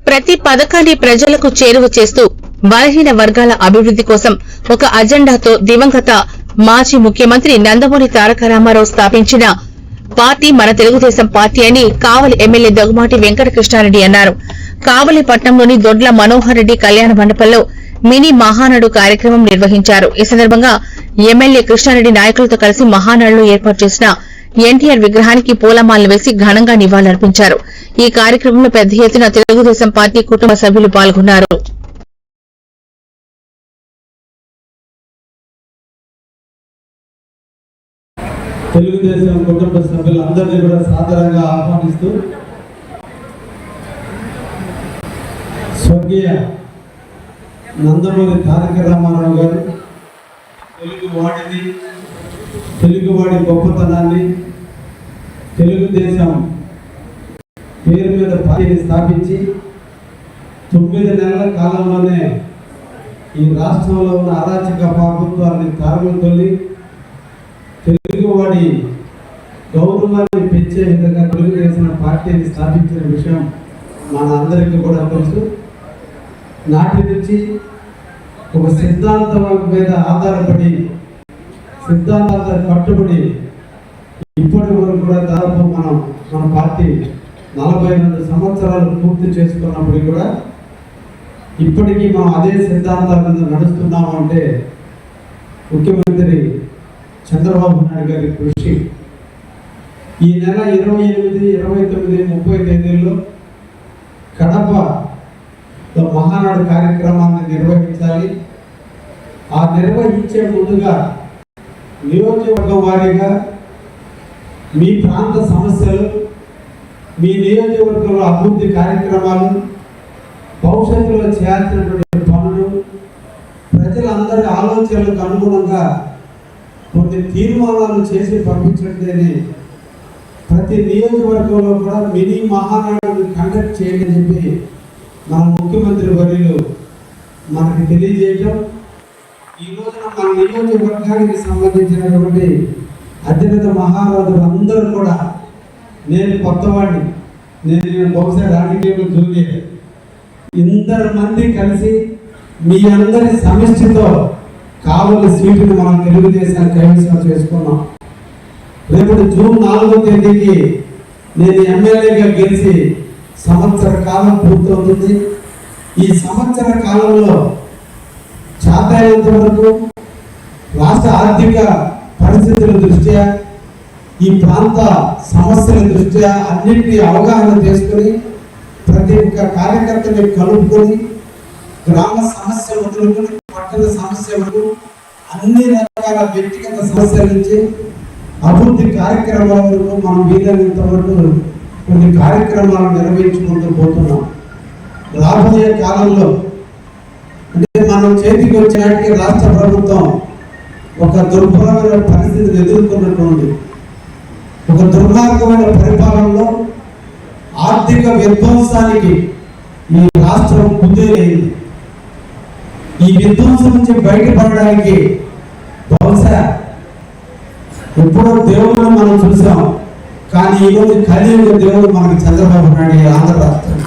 ప్రతి పథకాన్ని ప్రజలకు చేరువ చేస్తూ బలహీన వర్గాల అభివృద్ది కోసం ఒక అజెండాతో దివంగత మాజీ ముఖ్యమంత్రి నందమూరి తారక రామారావు స్థాపించిన పార్టీ మన తెలుగుదేశం పార్టీ అని కావలి ఎమ్మెల్యే దగ్గుమాటి వెంకట కృష్ణారెడ్డి అన్నారు. కావలి పట్టణంలోని దొడ్ల మనోహర్ రెడ్డి కళ్యాణ మండపంలో మినీ మహానాడు కార్యక్రమం నిర్వహించారు. ఈ సందర్భంగా ఎమ్మెల్యే కృష్ణారెడ్డి నాయకులతో కలిసి మహానాడులో ఏర్పాటు చేసిన ఎన్టీఆర్ విగ్రహానికి పూలమాలలు వేసి ఘనంగా నివాళులర్పించారు. ఈ కార్యక్రమంలో పెద్ద ఎత్తున తెలుగుదేశం పార్టీ కుటుంబ సభ్యులు పాల్గొన్నారు. తెలుగుదేశం కుటుంబ సభ్యులందరినీ కూడా సాదరంగా ఆహ్వానిస్తూ స్వర్గీయ నందమూరి తారక రామారావు గారు తెలుగువాడి గొప్పతనాన్ని తెలుగుదేశం పేరు మీద పార్టీని స్థాపించి 9 నెలల కాలంలోనే ఈ రాష్ట్రంలో ఉన్న అరాచక ప్రభుత్వాన్ని తారులు తొలి తెలుగువాడి గౌరవాన్ని పెంచే విధంగా తెలుగుదేశం పార్టీని స్థాపించిన విషయం మన అందరికీ కూడా తెలుసు. నాటి నుంచి ఒక సిద్ధాంతం మీద ఆధారపడి సిద్ధాంతాల కట్టుబడి ఇప్పటి వరకు కూడా దాదాపు మన పార్టీ 42 సంవత్సరాలు పూర్తి చేసుకున్నప్పుడు కూడా ఇప్పటికీ మనం అదే సిద్ధాంతాల మీద నడుస్తున్నాము అంటే ముఖ్యమంత్రి చంద్రబాబు నాయుడు గారి కృషి. ఈ నెల 28, 29, 30 తేదీల్లో కడప మహానాడు కార్యక్రమాన్ని నిర్వహించాలి. ఆ నిర్వహించే ముందుగా నియోజకవర్గం వారీగా మీ ప్రాంత సమస్యలు, మీ నియోజకవర్గంలో అభివృద్ధి కార్యక్రమాలు, భవిష్యత్తులో చేయాల్సినటువంటి పనులు, ప్రజలందరి ఆలోచనలకు అనుగుణంగా కొన్ని తీర్మానాలు చేసి పంపించట్లేని ప్రతి నియోజకవర్గంలో కూడా మినీ మహానాడుని కండక్ట్ చేయాలని చెప్పి మన ముఖ్యమంత్రి వర్యులు మనకి తెలియజేయటం. ఈ రోజున మన నియోజకవర్గానికి సంబంధించినటువంటి అత్యున్నత మహారాజులు అందరూ కూడా, నేను కొత్తవాడిని, నేను బహుశా రాజకీయంలో జూనియర్, ఇందరు మంది కలిసి మీ అందరి సమిష్టితో కావలి సీటును మనం తెలుగుదేశాన్ని కైవసం చేసుకున్నాం. రేపు జూన్ 4వ తేదీకి నేను ఎమ్మెల్యేగా గెలిచి సంవత్సర కాలం పూర్తవుతుంది. ఈ సంవత్సర కాలంలో చేతైనంత వరకు రాష్ట్ర ఆర్థిక పరిస్థితుల దృష్ట్యా, ఈ ప్రాంత సమస్యల దృష్ట్యా అన్నింటినీ అవగాహన చేసుకుని ప్రతి ఒక్క కార్యకర్తని కలుపుకొని గ్రామ సమస్య మొదలుకొని పట్టణ సమస్య వరకు అన్ని రకాల వ్యక్తిగత సమస్యల నుంచి అభివృద్ధి కార్యక్రమాల వరకు మనం వీలైనంత వరకు కొన్ని కార్యక్రమాలు నిర్వహించుకుంటూ పోతున్నాం. రాబోయే కాలంలో అంటే మనం చేతికి వచ్చినట్టుగా రాష్ట్ర ప్రభుత్వం ఒక దుర్భరమైన పరిస్థితిని ఎదుర్కొన్నటువంటి ఒక దుర్మార్గమైన పరిపాలనలో ఆర్థిక విధ్వంసానికి ఈ రాష్ట్రం కుదేలైంది. ఈ విధ్వంసం నుంచి బయటపడడానికి బహుశా ఎప్పుడో దేవుడు మనం చూసాం, కానీ ఈరోజు కలియుగ దేవుడు మనకి చంద్రబాబు నాయుడు ఆంధ్ర రాష్ట్రం